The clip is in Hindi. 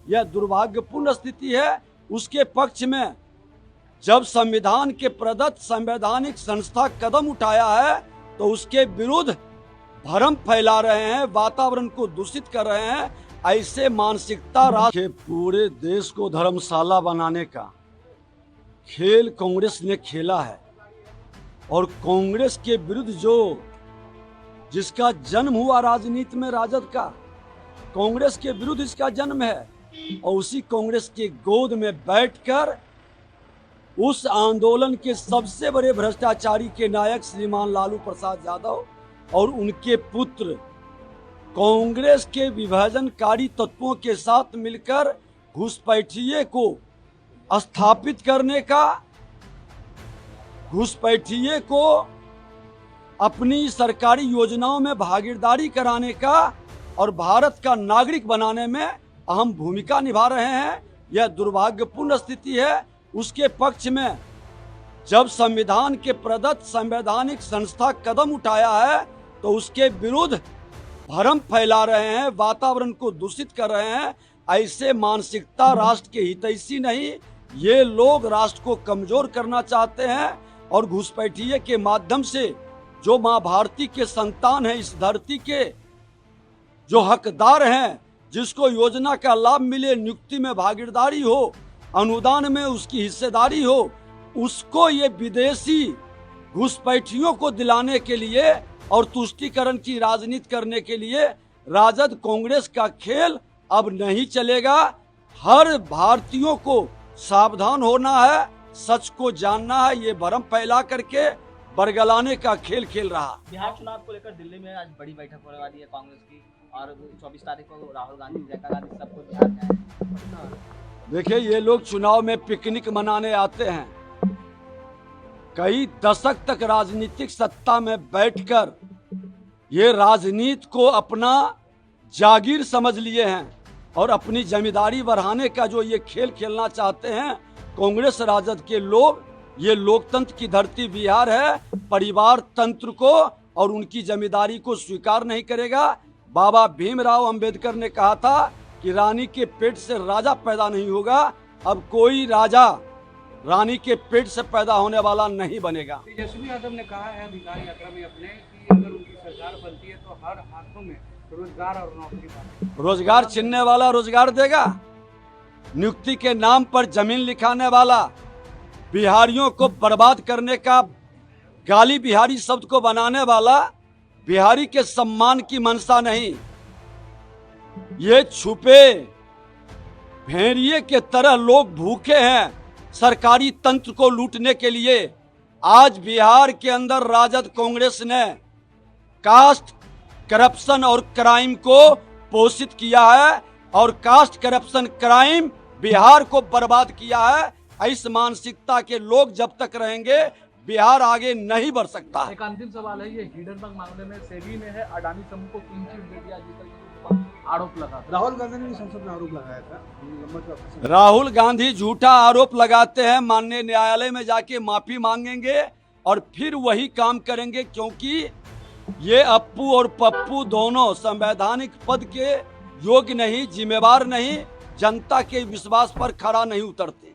यह दुर्भाग्यपूर्ण स्थिति है। उसके पक्ष में जब संविधान के प्रदत्त संवैधानिक संस्था कदम उठाया है तो उसके विरुद्ध भ्रम फैला रहे हैं, वातावरण को दूषित कर रहे हैं। ऐसे मानसिकता राष्ट्र के पूरे देश को धर्मशाला बनाने का खेल कांग्रेस ने खेला है और कांग्रेस के विरुद्ध जिसका जन्म हुआ राजनीति में, राजद का, कांग्रेस के विरुद्ध इसका जन्म है और उसी कांग्रेस के गोद में बैठकर उस आंदोलन के सबसे बड़े भ्रष्टाचारी के नायक श्रीमान लालू प्रसाद यादव और उनके पुत्र कांग्रेस के विभाजनकारी तत्वों के साथ मिलकर घुसपैठिये को स्थापित करने का, घुसपैठिये को अपनी सरकारी योजनाओं में भागीदारी कराने का और भारत का नागरिक बनाने में अहम भूमिका निभा रहे हैं। यह दुर्भाग्यपूर्ण स्थिति है। उसके पक्ष में जब संविधान के प्रदत्त संवैधानिक संस्था कदम उठाया है तो उसके विरुद्ध भ्रम फैला रहे हैं, वातावरण को दूषित कर रहे हैं। ऐसे मानसिकता राष्ट्र के हितैषी नहीं। ये लोग राष्ट्र को कमजोर करना चाहते हैं और घुसपैठिये के माध्यम से जो माँ भारती के संतान है, इस धरती के जो हकदार हैं, जिसको योजना का लाभ मिले, नियुक्ति में भागीदारी हो, अनुदान में उसकी हिस्सेदारी हो, उसको ये विदेशी घुसपैठियों को दिलाने के लिए और तुष्टीकरण की राजनीति करने के लिए राजद कांग्रेस का खेल अब नहीं चलेगा। हर भारतीयों को सावधान होना है, सच को जानना है। ये भ्रम फैला करके बरगलाने का खेल खेल रहा। बिहार चुनाव को लेकर दिल्ली में आज बड़ी बैठक होने वाली है कांग्रेस की और 24 तारीख को राहुल गांधी, प्रियंका गांधी सबको बिहार में आए। देखिए, ये लोग चुनाव में पिकनिक मनाने आते हैं। कई दशक तक राजनीतिक सत्ता में बैठकर ये राजनीति को अपना जागीर समझ लिए हैं और अपनी जमींदारी बढ़ाने का जो ये खेल खेलना चाहते हैं कांग्रेस राजद के लोग। ये लोकतंत्र की धरती बिहार है, परिवार तंत्र को और उनकी जमींदारी को स्वीकार नहीं करेगा। बाबा भीमराव अंबेडकर ने कहा था कि रानी के पेट से राजा पैदा नहीं होगा। अब कोई राजा रानी के पेट से पैदा होने वाला नहीं बनेगा। तेजस्वी यादव ने कहा है अधिकार यात्रा में अपने कि अगर उनकी सरकार बनती है तो हर हाथों में रोजगार और नौकरी पाएंगे। रोजगार छीनने वाला रोजगार देगा, नियुक्ति के नाम पर जमीन लिखाने वाला, बिहारियों को बर्बाद करने का, गाली बिहारी शब्द को बनाने वाला बिहारी के सम्मान की मंशा नहीं। ये छुपे भेड़िए के तरह लोग भूखे हैं सरकारी तंत्र को लूटने के लिए। आज बिहार के अंदर राजद कांग्रेस ने कास्ट करप्शन और क्राइम को पोषित किया है और कास्ट करप्शन क्राइम बिहार को बर्बाद किया है। इस मानसिकता के लोग जब तक रहेंगे बिहार आगे नहीं बढ़ सकता। एक अंतिम सवाल है, ये हिडनबर्ग मामले में सेबी ने है अडानी समूह को क्लीन चिट दे दिया आरोप लगा। राहुल गांधी ने भी संसद में आरोप लगाया था। राहुल गांधी झूठा आरोप लगाते हैं, माननीय न्यायालय में जाके माफी मांगेंगे और फिर वही काम करेंगे, क्योंकि ये अप्पू और पप्पू दोनों संवैधानिक पद के योग्य नहीं, जिम्मेवार नहीं, जनता के विश्वास पर खरा नहीं उतरते।